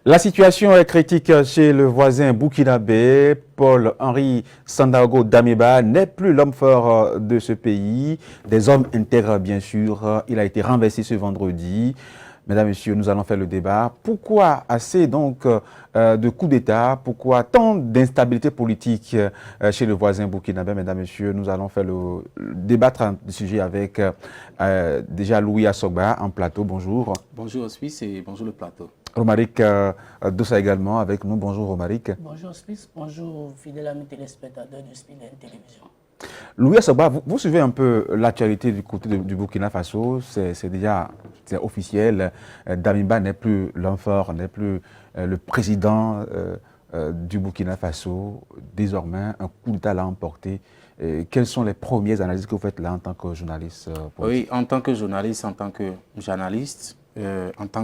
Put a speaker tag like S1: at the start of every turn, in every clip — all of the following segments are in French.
S1: La situation est critique chez le voisin burkinabé. Paul-Henri Sandaogo Damiba n'est plus l'homme fort de ce pays. Des hommes intègres, bien sûr. Il a été renversé ce vendredi. Mesdames, Messieurs, nous allons faire le débat. Pourquoi assez donc de coups d'État? Pourquoi tant d'instabilité politique chez le voisin burkinabé? Mesdames, Messieurs, nous allons faire débattre du sujet avec déjà Louis Assogba en plateau. Bonjour.
S2: Bonjour Hospice et bonjour le plateau.
S1: Romaric Dossa également avec nous. Bonjour Romaric.
S3: Bonjour Hospice, bonjour fidèles amis téléspectateurs de Spinel Télévision.
S1: Louis Assogba, vous suivez un peu l'actualité du côté du Burkina Faso. C'est déjà officiel. Damiba n'est plus l'homme fort, n'est plus le président du Burkina Faso. Désormais, un coup d'État l'a emporté. Quelles sont les premières analyses que vous faites là en tant que journaliste politique?
S2: Oui, en tant que journaliste, en tant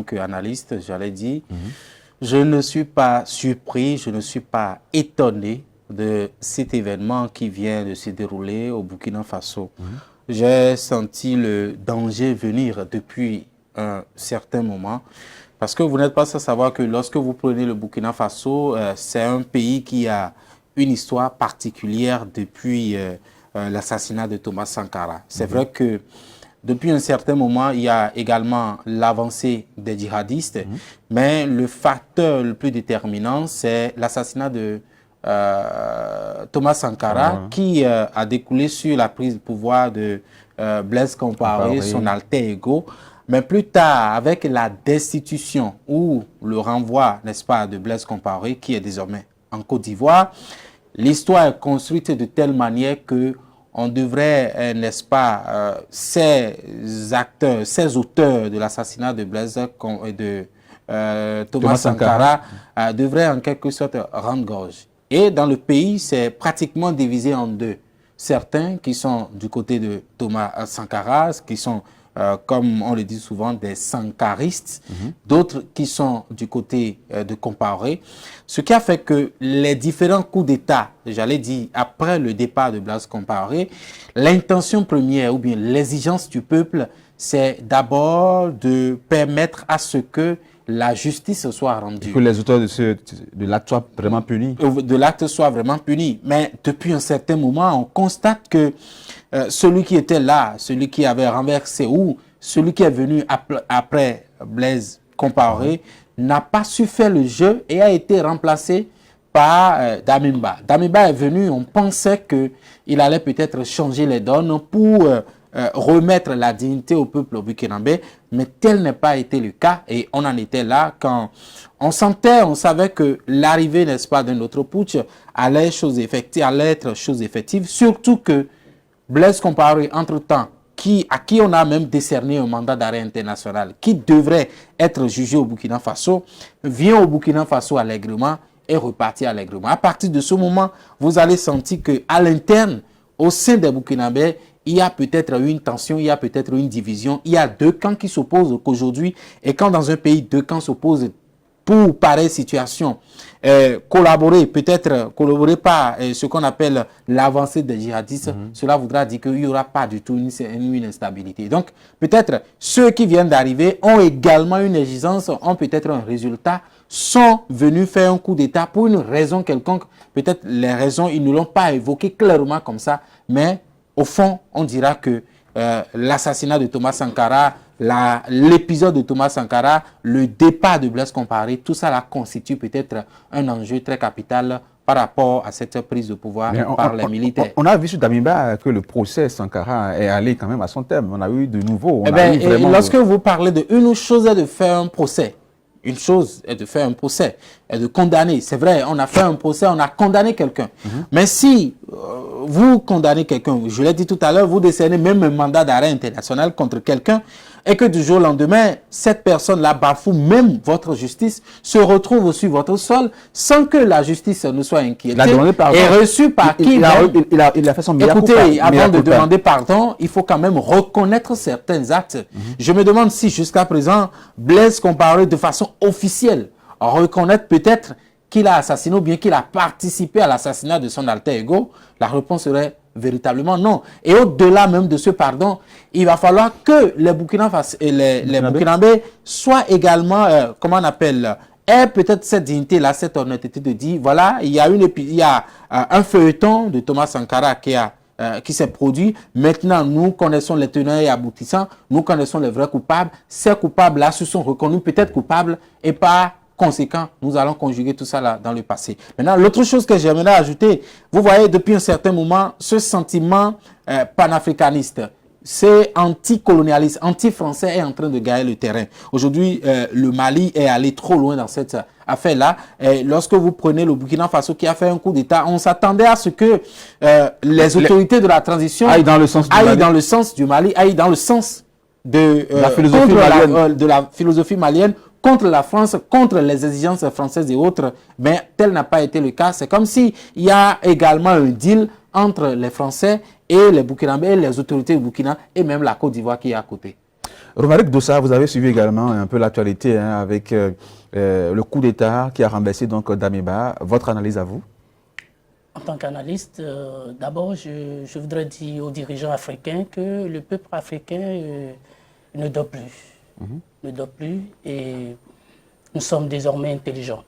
S2: qu'analyste, j'allais dire, je ne suis pas surpris, je ne suis pas étonné de cet événement qui vient de se dérouler au Burkina Faso. J'ai senti le danger venir depuis un certain moment. Parce que vous n'êtes pas sans savoir que lorsque vous prenez le Burkina Faso, c'est un pays qui a une histoire particulière depuis l'assassinat de Thomas Sankara. C'est vrai que depuis un certain moment, il y a également l'avancée des djihadistes, mais le facteur le plus déterminant, c'est l'assassinat de Thomas Sankara, qui a découlé sur la prise de pouvoir de Blaise Compaoré, son alter ego. Mais plus tard, avec la destitution ou le renvoi, n'est-ce pas, de Blaise Compaoré, qui est désormais en Côte d'Ivoire, l'histoire est construite de telle manière que on devrait, n'est-ce pas, ces acteurs, ces auteurs de l'assassinat de Blaise et de Thomas Sankara devraient en quelque sorte rendre gorge. Et dans le pays, c'est pratiquement divisé en deux. Certains qui sont du côté de Thomas Sankara, qui sont, comme on le dit souvent, des sankaristes, d'autres qui sont du côté de Compaoré. Ce qui a fait que les différents coups d'État, j'allais dire, après le départ de Blaise Compaoré, l'intention première ou bien l'exigence du peuple, c'est d'abord de permettre à ce que la justice soit rendue.
S1: Que les auteurs de l'acte soient vraiment punis.
S2: De l'acte soient vraiment punis. Mais depuis un certain moment, on constate que celui qui était là, celui qui avait renversé ou celui qui est venu après Blaise Compaoré n'a pas su faire le jeu et a été remplacé par Damiba. Damiba est venu, on pensait qu'il allait peut-être changer les donnes pour remettre la dignité au peuple burkinabé, mais tel n'est pas été le cas et on en était là quand on savait que l'arrivée, n'est-ce pas, d'un autre putsch allait être chose effective, surtout que Blaise Compaoré, entre-temps, à qui on a même décerné un mandat d'arrêt international, qui devrait être jugé au Burkina Faso, vient au Burkina Faso allègrement et repartit allègrement. À partir de ce moment, vous allez sentir qu'à l'interne, au sein des Burkinabés, il y a peut-être une tension, il y a peut-être une division, il y a deux camps qui s'opposent qu'aujourd'hui. Et quand dans un pays, deux camps s'opposent pour pareille situation, collaborer par ce qu'on appelle l'avancée des djihadistes, cela voudra dire qu'il n'y aura pas du tout une instabilité. Donc, peut-être ceux qui viennent d'arriver ont également une exigence, ont peut-être un résultat, sont venus faire un coup d'État pour une raison quelconque. Peut-être les raisons, ils ne l'ont pas évoqué clairement comme ça, mais au fond, on dira que l'assassinat de Thomas Sankara, l'épisode de Thomas Sankara, le départ de Blaise Compaoré, tout ça là constitue peut-être un enjeu très capital par rapport à cette prise de pouvoir par les militaires.
S1: On a vu sur Damiba que le procès Sankara est allé quand même à son terme. On a eu de nouveau.
S2: Lorsque vous parlez une chose est de faire un procès, une chose est de faire un procès, est de condamner. C'est vrai, on a fait un procès, on a condamné quelqu'un. Mais si vous condamnez quelqu'un, je l'ai dit tout à l'heure, vous décernez même un mandat d'arrêt international contre quelqu'un et que du jour au lendemain, cette personne-là bafoue même votre justice, se retrouve sur votre sol sans que la justice ne soit inquiétée et reçue par qui
S1: il a fait son meilleur coup.
S2: Écoutez, avant de demander pardon, il faut quand même reconnaître certains actes. Je me demande si jusqu'à présent, Blaise Compaoré de façon officielle reconnaître peut-être qu'il a assassiné ou bien qu'il a participé à l'assassinat de son alter ego, la réponse serait véritablement non. Et au-delà même de ce pardon, il va falloir que les Burkinabés soient également, comment on appelle, ait peut-être cette dignité-là, cette honnêteté de dire, voilà, il y a un feuilleton de Thomas Sankara qui s'est produit. Maintenant, nous connaissons les tenants et aboutissants, nous connaissons les vrais coupables. Ces coupables-là se sont reconnus peut-être coupables et par conséquent, nous allons conjuguer tout ça là dans le passé. Maintenant, l'autre chose que j'aimerais ajouter, vous voyez, depuis un certain moment, ce sentiment panafricaniste, c'est anticolonialiste, anti-français est en train de gagner le terrain. Aujourd'hui, le Mali est allé trop loin dans cette affaire-là. Lorsque vous prenez le Burkina Faso qui a fait un coup d'État, on s'attendait à ce que les autorités de la transition
S1: aillent dans le sens
S2: du Mali, aillent dans le sens de la philosophie malienne, contre la France, contre les exigences françaises et autres, mais tel n'a pas été le cas. C'est comme s'il y a également un deal entre les Français et les Burkinabés, les autorités du Burkina et même la Côte d'Ivoire qui est à côté.
S1: Romaric Dossa, vous avez suivi également un peu l'actualité avec le coup d'État qui a renversé donc Damiba. Votre analyse à vous?
S3: En tant qu'analyste, d'abord, je voudrais dire aux dirigeants africains que le peuple africain ne dort plus. Ne dort plus et nous sommes désormais intelligents.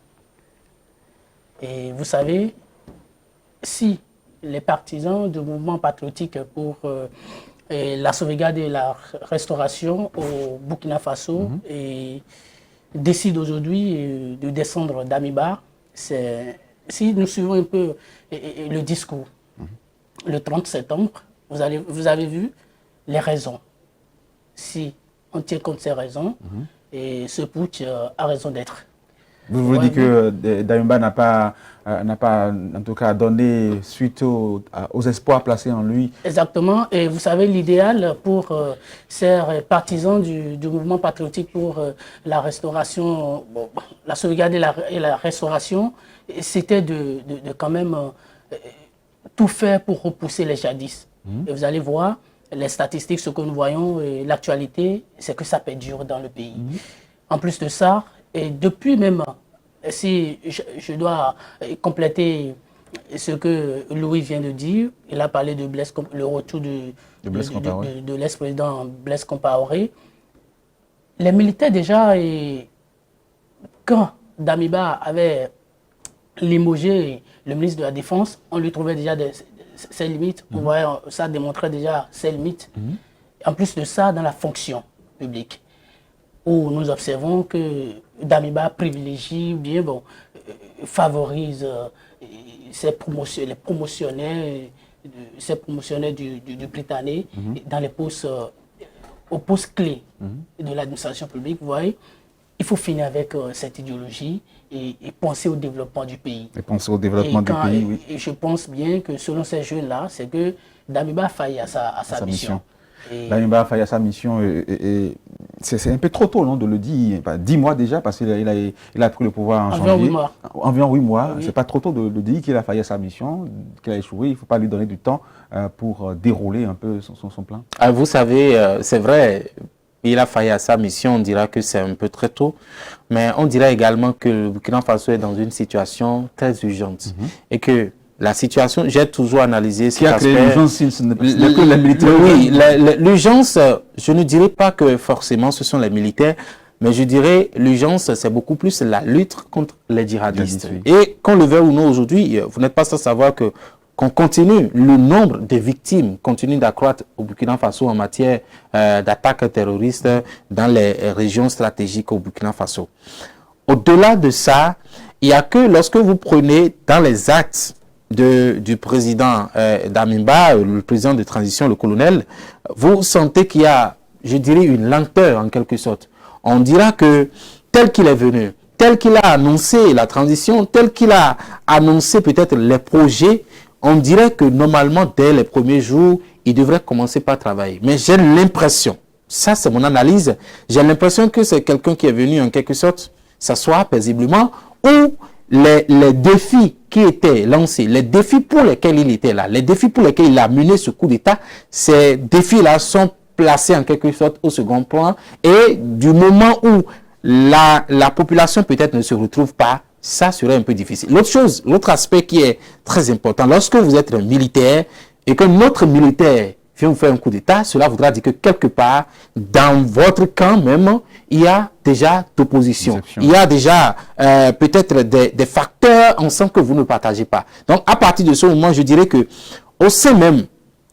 S3: Et vous savez, si les partisans du mouvement patriotique pour la sauvegarde et la restauration au Burkina Faso décident aujourd'hui de descendre d'Amiba, si nous suivons un peu le discours, le 30 septembre, vous avez vu les raisons. Si on tient compte de ces raisons, et ce putsch a raison d'être.
S1: Vous voulez dire que Damiba n'a pas, en tout cas, donné suite aux espoirs placés en lui?
S3: Exactement. Et vous savez, l'idéal pour ces partisans du mouvement patriotique pour la restauration, la sauvegarde et la restauration, c'était de quand même tout faire pour repousser les djihadistes. Et vous allez voir, les statistiques, ce que nous voyons, l'actualité, c'est que ça perdure dans le pays. En plus de ça, et depuis même, si je dois compléter ce que Louis vient de dire, il a parlé de le retour de l'ex-président Blaise Compaoré. Les militaires déjà, quand Damiba avait limogé le ministre de la Défense, on lui trouvait déjà ses limites. Vous voyez, ça démontrait déjà ses limites. En plus de ça, dans la fonction publique, où nous observons que Damiba privilégie, bien favorise les promotionnaires du Britannique dans les postes, aux postes clés de l'administration publique. Vous voyez, il faut finir avec cette idéologie et penser au développement du pays.
S1: Et penser au développement du pays, oui.
S3: Et je pense bien que selon ces jeunes-là, c'est que Damiba a failli à sa mission.
S1: Damiba a failli à sa mission et c'est un peu trop tôt, non, de le dire. 10 mois déjà, parce qu'il a pris le pouvoir en janvier.
S3: 8 mois.
S1: Environ 8 mois.
S3: Oui.
S1: C'est pas trop tôt de dire qu'il a failli à sa mission, qu'il a échoué. Il ne faut pas lui donner du temps pour dérouler un peu son plan.
S2: Vous savez, c'est vrai, il a failli à sa mission, on dira que c'est un peu très tôt, mais on dira également que le Burkina Faso est dans une situation très urgente et que la situation, j'ai toujours analysé cet aspect.
S1: Qui a créé l'urgence, ce n'est que les militaires?
S2: Oui, l'urgence, je ne dirais pas que forcément ce sont les militaires, mais je dirais l'urgence, c'est beaucoup plus la lutte contre les djihadistes.
S1: Oui.
S2: Et qu'on le veuille ou non aujourd'hui, vous n'êtes pas sans savoir qu'on continue, le nombre de victimes continue d'accroître au Burkina Faso en matière d'attaques terroristes dans les régions stratégiques au Burkina Faso. Au-delà de ça, il n'y a que lorsque vous prenez dans les actes du président Damiba, le président de transition, le colonel, vous sentez qu'il y a, je dirais, une lenteur en quelque sorte. On dira que tel qu'il est venu, tel qu'il a annoncé la transition, tel qu'il a annoncé peut-être les projets, on dirait que normalement, dès les premiers jours, il devrait commencer par travailler. Mais j'ai l'impression, ça c'est mon analyse, j'ai l'impression que c'est quelqu'un qui est venu en quelque sorte s'asseoir paisiblement, où les défis qui étaient lancés, les défis pour lesquels il était là, les défis pour lesquels il a mené ce coup d'État, ces défis-là sont placés en quelque sorte au second plan. Et du moment où la population peut-être ne se retrouve pas, ça serait un peu difficile. L'autre chose, l'autre aspect qui est très important, lorsque vous êtes un militaire et que notre militaire vient vous faire un coup d'État, cela voudra dire que quelque part, dans votre camp même, il y a déjà d'opposition. Il y a déjà peut-être des facteurs ensemble que vous ne partagez pas. Donc, à partir de ce moment, je dirais que au sein même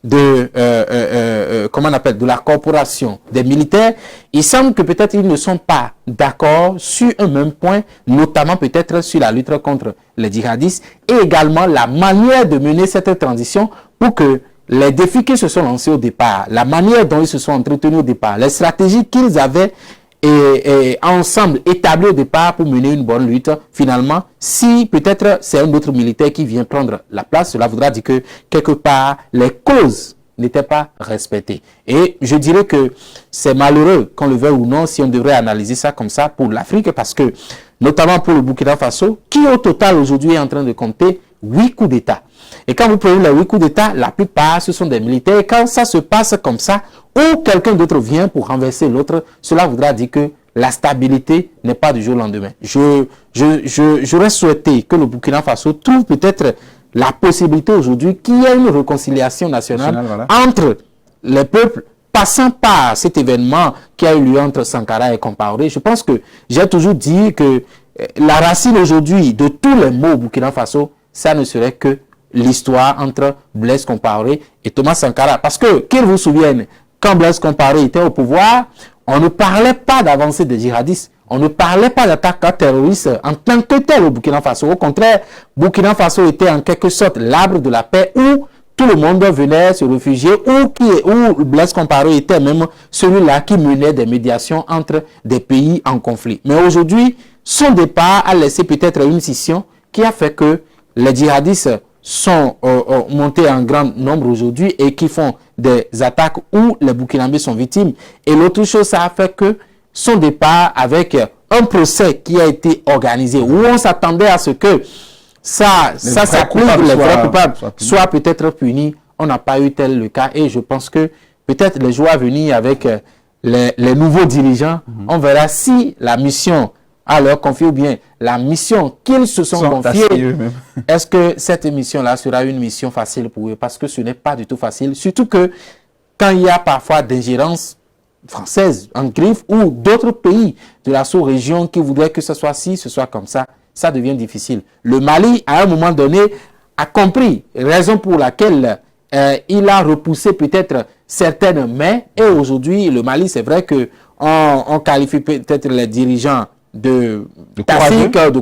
S2: de, comment on appelle, de la corporation des militaires, il semble que peut-être ils ne sont pas d'accord sur un même point, notamment peut-être sur la lutte contre les djihadistes et également la manière de mener cette transition pour que les défis qu'ils se sont lancés au départ, la manière dont ils se sont entretenus au départ, les stratégies qu'ils avaient et ensemble établi au départ pour mener une bonne lutte, finalement, si peut-être c'est un autre militaire qui vient prendre la place, cela voudra dire que quelque part, les causes n'étaient pas respectées. Et je dirais que c'est malheureux, qu'on le veuille ou non, si on devrait analyser ça comme ça pour l'Afrique, parce que, notamment pour le Burkina Faso, qui au total aujourd'hui est en train de compter 8 coups d'État. Et quand vous prenez les 8 coups d'État, la plupart, ce sont des militaires. Et quand ça se passe comme ça, ou quelqu'un d'autre vient pour renverser l'autre, cela voudra dire que la stabilité n'est pas du jour au lendemain. J'aurais souhaité que le Burkina Faso trouve peut-être la possibilité aujourd'hui qu'il y ait une réconciliation nationale
S1: voilà,
S2: entre les peuples, passant par cet événement qui a eu lieu entre Sankara et Compaoré. Je pense que j'ai toujours dit que la racine aujourd'hui de tous les maux au Burkina Faso, ça ne serait que l'histoire entre Blaise Compaoré et Thomas Sankara. Parce que, qu'ils vous souviennent, quand Blaise Compaoré était au pouvoir, on ne parlait pas d'avancée des djihadistes. On ne parlait pas d'attaque terroriste en tant que tel au Burkina Faso. Au contraire, Burkina Faso était en quelque sorte l'arbre de la paix où tout le monde venait se réfugier, où Blaise Compaoré était même celui-là qui menait des médiations entre des pays en conflit. Mais aujourd'hui, son départ a laissé peut-être une scission qui a fait que les djihadistes sont montés en grand nombre aujourd'hui et qui font des attaques où les Burkinabés sont victimes. Et l'autre chose, ça a fait que son départ avec un procès qui a été organisé, où on s'attendait à ce que ça s'applique, les vrais coupables soient peut-être punis. On n'a pas eu tel le cas et je pense que peut-être les jours à venir avec les nouveaux dirigeants, on verra si la mission à leur confier ou bien la mission qu'ils se sont confiés, est-ce que cette mission-là sera une mission facile pour eux? Parce que ce n'est pas du tout facile. Surtout que quand il y a parfois d'ingérence française en griffe ou d'autres pays de la sous-région qui voudraient que ce soit ci, ce soit comme ça, ça devient difficile. Le Mali, à un moment donné, a compris, raison pour laquelle il a repoussé peut-être certaines mains. Et aujourd'hui, le Mali, c'est vrai qu'on qualifie peut-être les dirigeants de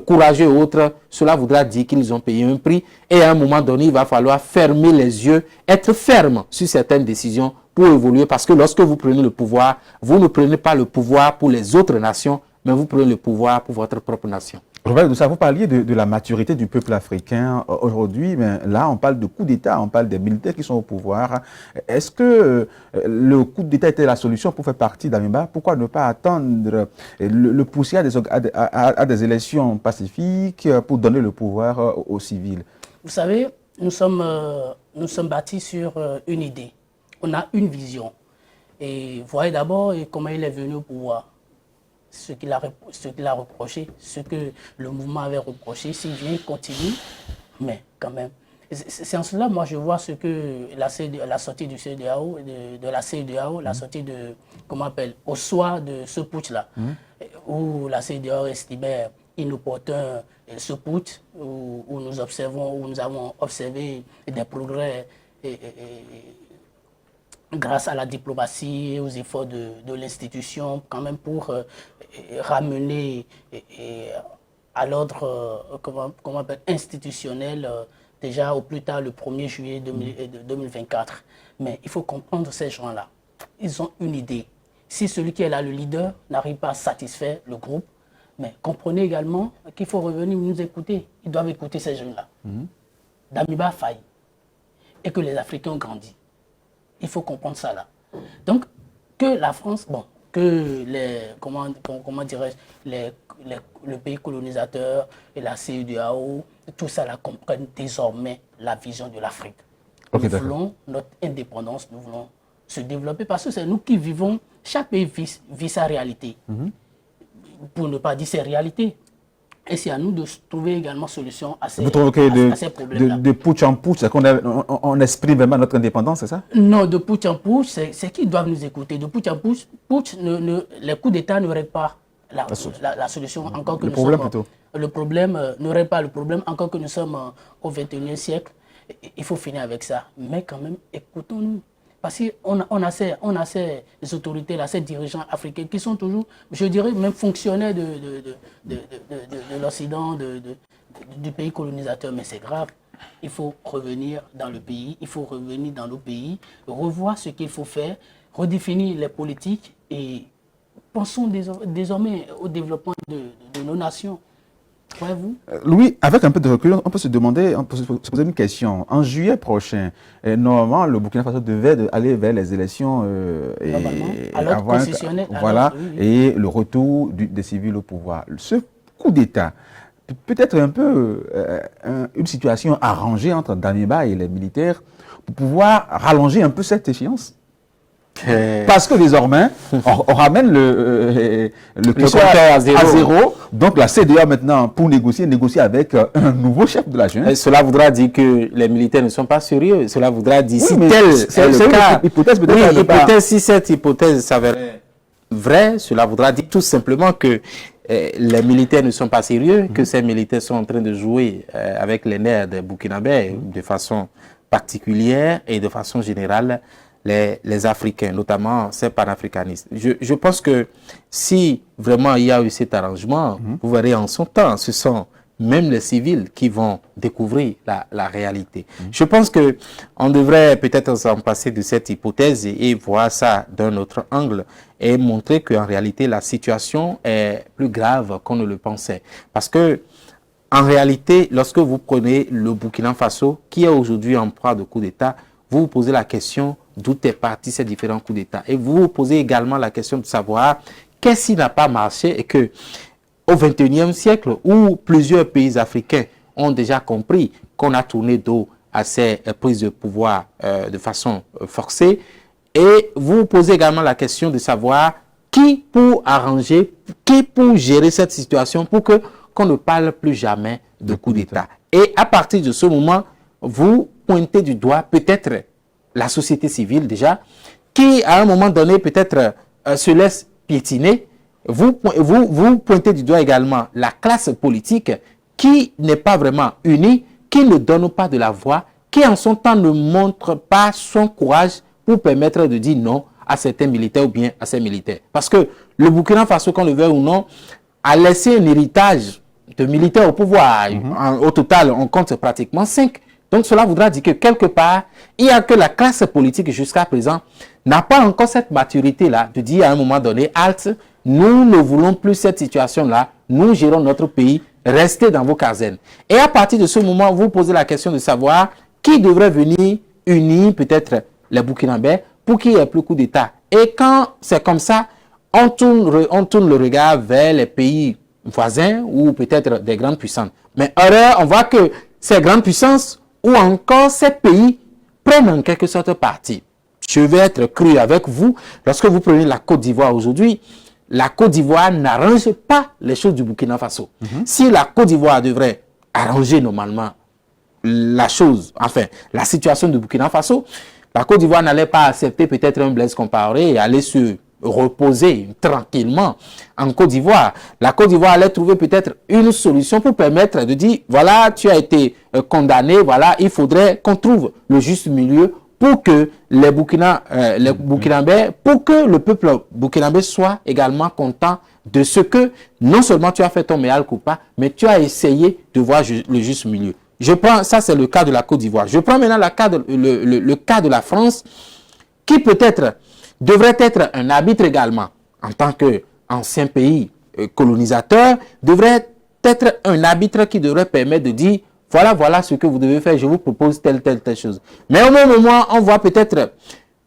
S2: courageux et autres, cela voudra dire qu'ils ont payé un prix et à un moment donné, il va falloir fermer les yeux, être ferme sur certaines décisions pour évoluer parce que lorsque vous prenez le pouvoir, vous ne prenez pas le pouvoir pour les autres nations, mais vous prenez le pouvoir pour votre propre nation.
S1: Robert Doussa, vous parliez de la maturité du peuple africain aujourd'hui, mais là on parle de coup d'État, on parle des militaires qui sont au pouvoir. Est-ce que le coup d'État était la solution pour faire partie d'Ameba? Pourquoi ne pas attendre le pousser à des élections pacifiques pour donner le pouvoir aux civils?
S3: Vous savez, nous sommes bâtis sur une idée. On a une vision. Et voyez d'abord comment il est venu au pouvoir. Ce qu'il a reproché, ce que le mouvement avait reproché, s'il vient, il continue, mais quand même. C'est en cela, moi, je vois ce que la sortie du CEDEAO, de la CEDEAO, la sortie de, comment on appelle, au soir de ce putsch-là, où la CEDEAO estimait inopportun ce putsch, où nous avons observé des progrès grâce à la diplomatie et aux efforts de l'institution, quand même pour ramener à l'ordre institutionnel déjà au plus tard le 1er juillet 2024. Mais il faut comprendre ces gens-là. Ils ont une idée. Si celui qui est là, le leader, n'arrive pas à satisfaire le groupe, mais comprenez également qu'il faut revenir nous écouter. Ils doivent écouter ces jeunes-là. Damiba a failli et que les Africains ont grandi. Il faut comprendre ça là. Donc, que la France, que les, comment dirais-je, le pays colonisateur et la CEDEAO, tout ça là comprennent désormais la vision de l'Afrique. Nous voulons notre indépendance, nous voulons se développer parce que c'est nous qui vivons, chaque pays vit sa réalité. Pour ne pas dire ses réalités. Et c'est à nous de trouver également solution à ces,
S1: Vous trouvez que
S3: à ces problèmes-là.
S1: de putsch en putsch, c'est qu'on on exprime vraiment notre indépendance, c'est ça?
S3: Non, de putsch en putsch, c'est qu'ils doivent nous écouter. De putsch en putsch, les coups d'État n'auraient pas la solution encore que
S1: le
S3: nous
S1: problème
S3: sommes...
S1: plutôt.
S3: Le problème n'aurait pas le problème encore que nous sommes au XXIe siècle. Il faut finir avec ça. Mais quand même, écoutons-nous. Parce qu'on a ces autorités-là, ces dirigeants africains qui sont toujours, je dirais, même fonctionnaires de l'Occident, du pays colonisateur. Mais c'est grave. Il faut revenir dans le pays, il faut revenir dans nos pays, revoir ce qu'il faut faire, redéfinir les politiques et pensons désormais au développement de nos nations. Croyez-vous?
S1: Louis, avec un peu de recul, on peut se demander, on peut se poser une question. En juillet prochain, normalement, le Burkina Faso devait aller vers les élections et
S3: alors constitutionnel.
S1: Voilà, oui. Et le retour des civils au pouvoir. Ce coup d'État peut être un peu une situation arrangée entre Damiba et les militaires pour pouvoir rallonger un peu cette échéance. Parce que désormais, on ramène le compteur à zéro. Donc la CEDEAO maintenant, pour négocier avec un nouveau chef de la junte.
S2: Cela voudra dire que les militaires ne sont pas sérieux. Cela voudra dire, si
S1: c'est le cas,
S2: hypothèse, si cette hypothèse s'avérait vraie, cela voudra dire tout simplement que les militaires ne sont pas sérieux, que ces militaires sont en train de jouer avec les nerfs des Burkinabés de façon particulière et de façon générale. Les Africains, notamment ces panafricanistes. Je pense que si vraiment il y a eu cet arrangement, vous verrez en son temps, ce sont même les civils qui vont découvrir la réalité. Je pense qu'on devrait peut-être s'en passer de cette hypothèse et voir ça d'un autre angle et montrer qu'en réalité la situation est plus grave qu'on ne le pensait. Parce que en réalité, lorsque vous prenez le Burkina Faso, qui est aujourd'hui en proie de coup d'État, vous vous posez la question d'où est parti ces différents coups d'État. Et vous vous posez également la question de savoir qu'est-ce qui n'a pas marché et que au XXIe siècle, où plusieurs pays africains ont déjà compris qu'on a tourné dos à ces prises de pouvoir de façon forcée, et vous vous posez également la question de savoir qui pour arranger, qui pour gérer cette situation pour qu'on ne parle plus jamais de coup d'État. Et à partir de ce moment, vous pointez du doigt peut-être la société civile déjà, qui à un moment donné peut-être se laisse piétiner. Vous pointez du doigt également la classe politique qui n'est pas vraiment unie, qui ne donne pas de la voix, qui en son temps ne montre pas son courage pour permettre de dire non à certains militaires ou bien à ces militaires. Parce que le Burkina Faso, qu'on le veuille ou non, a laissé un héritage de militaires au pouvoir. Au total, on compte pratiquement 5. Donc cela voudra dire que quelque part, il n'y a que la classe politique jusqu'à présent n'a pas encore cette maturité-là de dire à un moment donné, halte, nous ne voulons plus cette situation-là, nous gérons notre pays, restez dans vos casernes. Et à partir de ce moment, vous posez la question de savoir qui devrait venir unir peut-être les Burkinabés pour qu'il n'y ait plus coup d'État. Et quand c'est comme ça, on tourne le regard vers les pays voisins ou peut-être des grandes puissances. Mais on voit que ces grandes puissances ou encore ces pays prennent en quelque sorte parti. Je vais être cru avec vous. Lorsque vous prenez la Côte d'Ivoire aujourd'hui, la Côte d'Ivoire n'arrange pas les choses du Burkina Faso. Si la Côte d'Ivoire devrait arranger normalement la chose, enfin, la situation du Burkina Faso, la Côte d'Ivoire n'allait pas accepter peut-être un Blaise Compaoré et aller se reposer tranquillement en Côte d'Ivoire. La Côte d'Ivoire allait trouver peut-être une solution pour permettre de dire, voilà, tu as été condamné, voilà, il faudrait qu'on trouve le juste milieu pour que les Burkinabés, pour que le peuple burkinabé soit également content de ce que non seulement tu as fait ton mea culpa, mais tu as essayé de voir le juste milieu. Je prends, ça c'est le cas de la Côte d'Ivoire. Je prends maintenant le cas de la France, qui peut-être devrait être un arbitre également, en tant qu'ancien pays colonisateur, devrait être un arbitre qui devrait permettre de dire, voilà ce que vous devez faire, je vous propose telle chose. Mais au même moment, on voit peut-être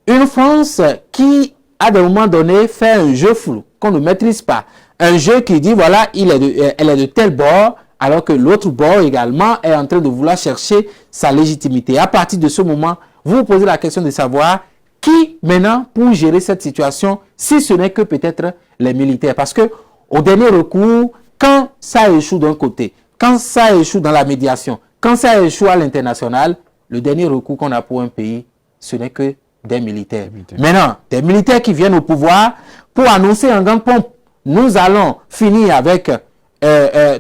S2: une France qui, à des moments donnés, fait un jeu flou, qu'on ne maîtrise pas. Un jeu qui dit, voilà, elle est de tel bord, alors que l'autre bord également est en train de vouloir chercher sa légitimité. À partir de ce moment, vous vous posez la question de savoir qui maintenant pour gérer cette situation, si ce n'est que peut-être les militaires. Parce que au dernier recours, quand ça échoue d'un côté, quand ça échoue dans la médiation, quand ça échoue à l'international, le dernier recours qu'on a pour un pays, ce n'est que des militaires. Maintenant, des militaires qui viennent au pouvoir pour annoncer en grande pompe, nous allons finir avec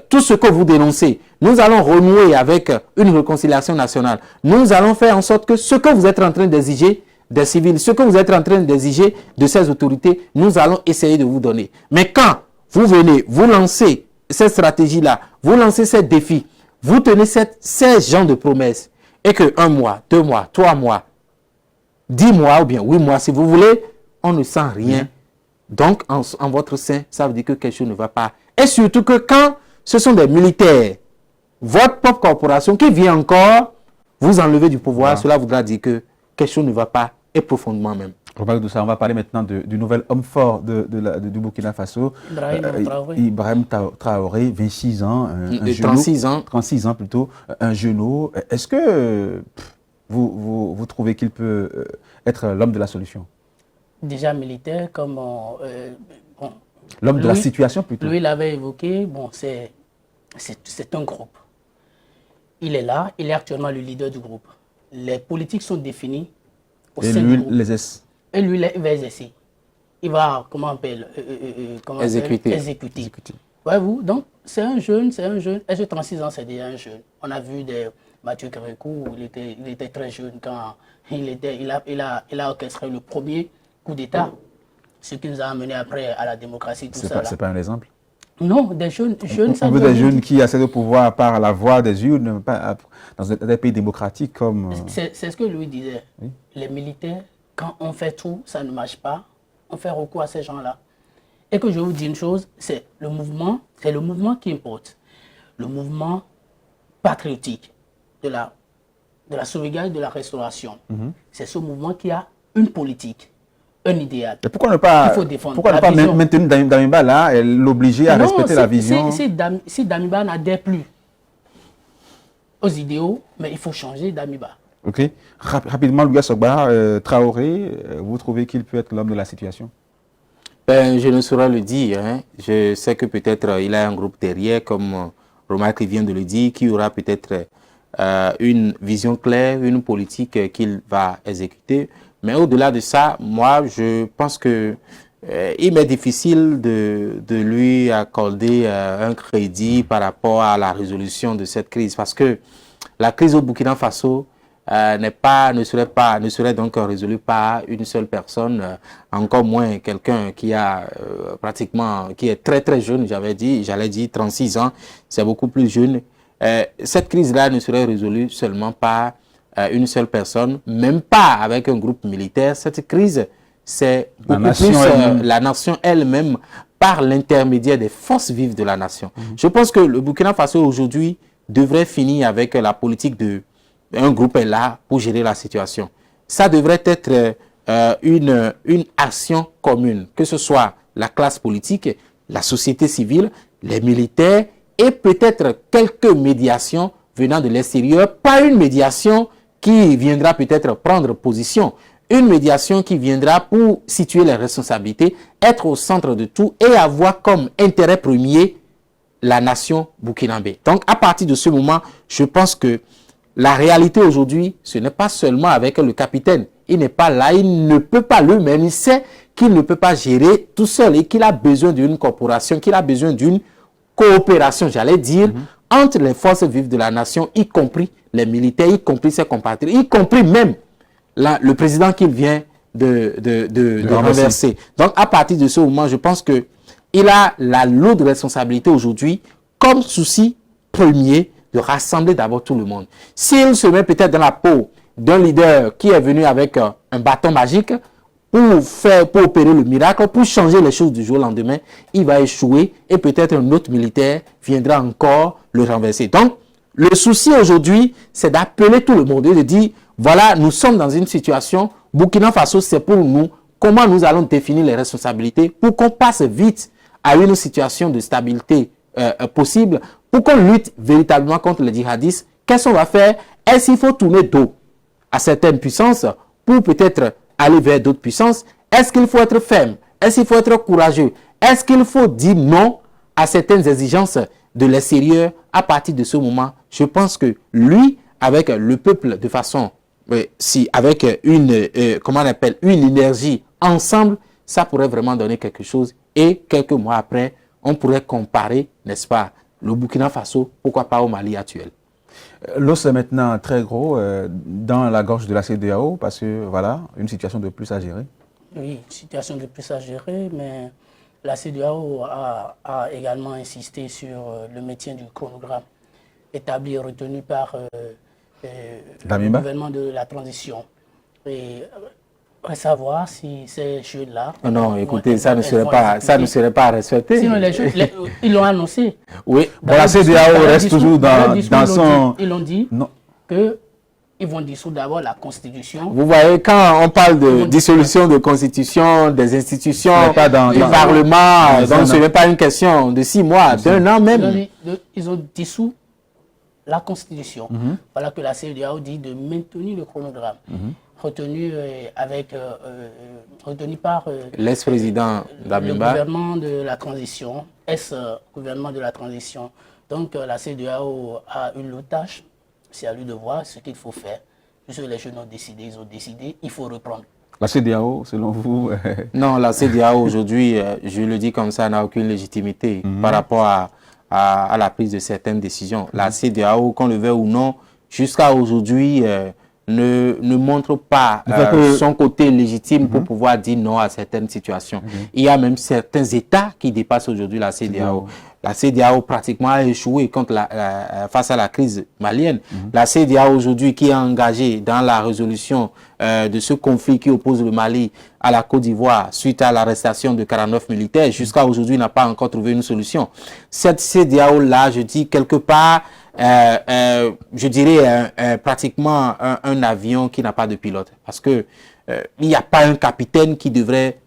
S2: tout ce que vous dénoncez. Nous allons renouer avec une réconciliation nationale. Nous allons faire en sorte que ce que vous êtes en train d'exiger des civils, ce que vous êtes en train d'exiger de ces autorités, nous allons essayer de vous donner. Mais quand vous venez, vous lancez cette stratégie-là, vous lancez ces défis, vous tenez ces genres de promesses, et que 1 mois, 2 mois, 3 mois, 10 mois ou bien 8 mois, si vous voulez, on ne sent rien. Donc, en votre sein, ça veut dire que quelque chose ne va pas. Et surtout que quand ce sont des militaires, votre propre corporation qui vient encore vous enlever du pouvoir, cela voudra dire que quelque chose ne va pas, et profondément même.
S1: On parle de ça. On va parler maintenant du nouvel homme fort du Burkina Faso, Ibrahim Traoré, 26 ans, 36 ans plutôt, un genou. Est-ce que vous trouvez qu'il peut être l'homme de la solution?
S3: Déjà militaire, comme
S1: l'homme de la situation plutôt.
S3: Lui, il avait évoqué, bon, c'est un groupe. Il est là, il est actuellement le leader du groupe. Les politiques sont définies au sein du groupe. Et lui, il va exercer. Il va, comment on appelle,
S2: exécuter.
S3: Voyez-vous, donc c'est un jeune, et j'ai 36 ans, c'est déjà un jeune. On a vu Mathieu Kérékou, il était très jeune quand il a orchestré le premier coup d'État, ce qui nous a amené après à la démocratie, tout ça.
S1: C'est pas un exemple?
S3: Non, des jeunes.
S1: On veut des jeunes qui accèdent au pouvoir par la voie des urnes, pas dans des pays démocratiques comme...
S3: C'est ce que lui disait. Oui. Les militaires, quand on fait tout, ça ne marche pas, on fait recours à ces gens-là. Et que je vous dis une chose, c'est le mouvement qui importe. Le mouvement patriotique de la sauvegarde de la restauration. C'est ce mouvement qui a une politique, un idéal.
S1: Et pourquoi ne pas maintenir Damiba là et l'obliger à respecter la vision?
S3: Si Damiba n'adhère plus aux idéaux, mais il faut changer Damiba.
S1: Ok. Rapidement, Louga Sogba, Traoré, vous trouvez qu'il peut être l'homme de la situation?
S2: Je ne saurais le dire. Hein. Je sais que peut-être il a un groupe derrière, comme Romain vient de le dire, qui aura peut-être une vision claire, une politique qu'il va exécuter. Mais au-delà de ça, moi, je pense que il m'est difficile de lui accorder un crédit par rapport à la résolution de cette crise. Parce que la crise au Burkina Faso ne serait donc résolue par une seule personne, encore moins quelqu'un qui a qui est très très jeune, j'allais dire 36 ans, c'est beaucoup plus jeune. Cette crise-là ne serait résolue seulement par une seule personne, même pas avec un groupe militaire. Cette crise, c'est beaucoup plus la nation elle-même par l'intermédiaire des forces vives de la nation. Je pense que le Burkina Faso aujourd'hui devrait finir avec la politique un groupe est là pour gérer la situation. Ça devrait être une action commune, que ce soit la classe politique, la société civile, les militaires et peut-être quelques médiations venant de l'extérieur, pas une médiation qui viendra peut-être prendre position, une médiation qui viendra pour situer les responsabilités, être au centre de tout et avoir comme intérêt premier la nation burkinabé. Donc à partir de ce moment, je pense que la réalité aujourd'hui, ce n'est pas seulement avec le capitaine. Il n'est pas là, il ne peut pas lui-même, il sait qu'il ne peut pas gérer tout seul et qu'il a besoin d'une corporation, qu'il a besoin d'une coopération, j'allais dire, entre les forces vives de la nation, y compris les militaires, y compris ses compatriotes, y compris même le président qu'il vient de renverser. Donc à partir de ce moment, je pense qu'il a la lourde responsabilité aujourd'hui comme souci premier de rassembler d'abord tout le monde. S'il se met peut-être dans la peau d'un leader qui est venu avec un bâton magique pour opérer le miracle, pour changer les choses du jour au lendemain, il va échouer et peut-être un autre militaire viendra encore le renverser. Donc, le souci aujourd'hui, c'est d'appeler tout le monde et de dire, voilà, nous sommes dans une situation, Burkina Faso, c'est pour nous, comment nous allons définir les responsabilités pour qu'on passe vite à une situation de stabilité possible, pour qu'on lutte véritablement contre les djihadistes. Qu'est-ce qu'on va faire? Est-ce qu'il faut tourner dos à certaines puissances pour peut-être aller vers d'autres puissances? Est-ce qu'il faut être ferme? Est-ce qu'il faut être courageux? Est-ce qu'il faut dire non à certaines exigences de l'extérieur, à partir de ce moment, je pense que lui, avec le peuple de façon, avec comment on appelle, une énergie ensemble, ça pourrait vraiment donner quelque chose. Et quelques mois après, on pourrait comparer, n'est-ce pas, le Burkina Faso, pourquoi pas au Mali actuel.
S1: L'os est maintenant très gros dans la gorge de la CEDEAO parce que, voilà, une situation de plus à gérer.
S3: Oui, situation de plus à gérer, mais la CEDEAO a également insisté sur le maintien du chronogramme établi et retenu par le gouvernement de la transition. Et savoir si ces jeux-là...
S2: Non, écoutez, ça ne serait pas respecté.
S3: Sinon, les jeux, ils l'ont annoncé.
S2: Oui,
S1: bon, la CEDEAO reste toujours dans son...
S3: Ils l'ont dit qu'ils vont dissoudre d'abord la Constitution.
S2: Vous voyez, quand on parle de dissolution de Constitution, des institutions, du Parlement, donc ce n'est pas une question de 6 mois, d'un an même.
S3: Ils ont dissous la Constitution. Voilà que la CEDEAO dit de maintenir le chronogramme. Retenu par
S2: l'ex-président Damiba,
S3: le gouvernement de la transition, gouvernement de la transition. Donc la CEDEAO a une lourde tâche, c'est à lui de voir ce qu'il faut faire. Puisque les jeunes ont décidé, ils ont décidé, il faut reprendre.
S1: La CEDEAO, selon vous
S2: Non, la CEDEAO aujourd'hui, je le dis comme ça, n'a aucune légitimité par rapport à la prise de certaines décisions. La CEDEAO, qu'on le veuille ou non, jusqu'à aujourd'hui, ne montre pas son côté légitime pour pouvoir dire non à certaines situations. Il y a même certains États qui dépassent aujourd'hui la CEDEAO. La CEDEAO pratiquement a échoué face à la crise malienne. La CEDEAO aujourd'hui qui est engagée dans la résolution de ce conflit qui oppose le Mali à la Côte d'Ivoire suite à l'arrestation de 49 militaires, jusqu'à aujourd'hui n'a pas encore trouvé une solution. Cette CEDEAO-là, je dis quelque part, je dirais pratiquement un avion qui n'a pas de pilote. Parce que il n'y a pas un capitaine qui devrait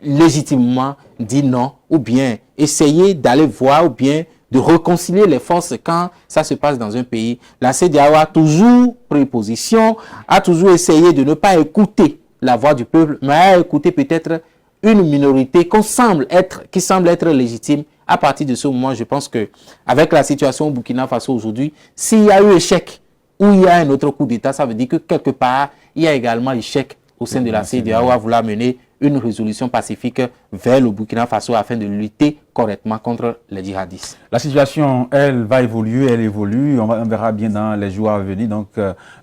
S2: légitimement dire non, ou bien essayer d'aller voir, ou bien de réconcilier les forces quand ça se passe dans un pays. La CEDEAO a toujours pris position, a toujours essayé de ne pas écouter la voix du peuple, mais à écouter peut-être une minorité qui semble être légitime. À partir de ce moment, je pense que avec la situation au Burkina Faso aujourd'hui, s'il y a eu échec ou il y a un autre coup d'État, ça veut dire que quelque part, il y a également échec au sein de la CEDEAO à vouloir mener une résolution pacifique vers le Burkina Faso afin de lutter correctement contre les djihadistes.
S1: La situation, elle va évoluer, elle évolue. On verra bien dans les jours à venir. Donc,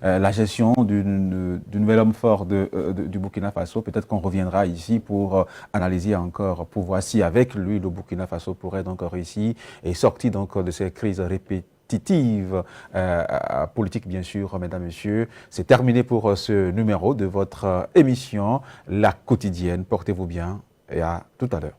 S1: la gestion du nouvel homme fort du Burkina Faso, peut-être qu'on reviendra ici pour analyser encore, pour voir si avec lui, le Burkina Faso pourrait donc réussir et sortir donc de ces crises répétitives. Politique bien sûr, mesdames, messieurs. C'est terminé pour ce numéro de votre émission La Quotidienne. Portez-vous bien et à tout à l'heure.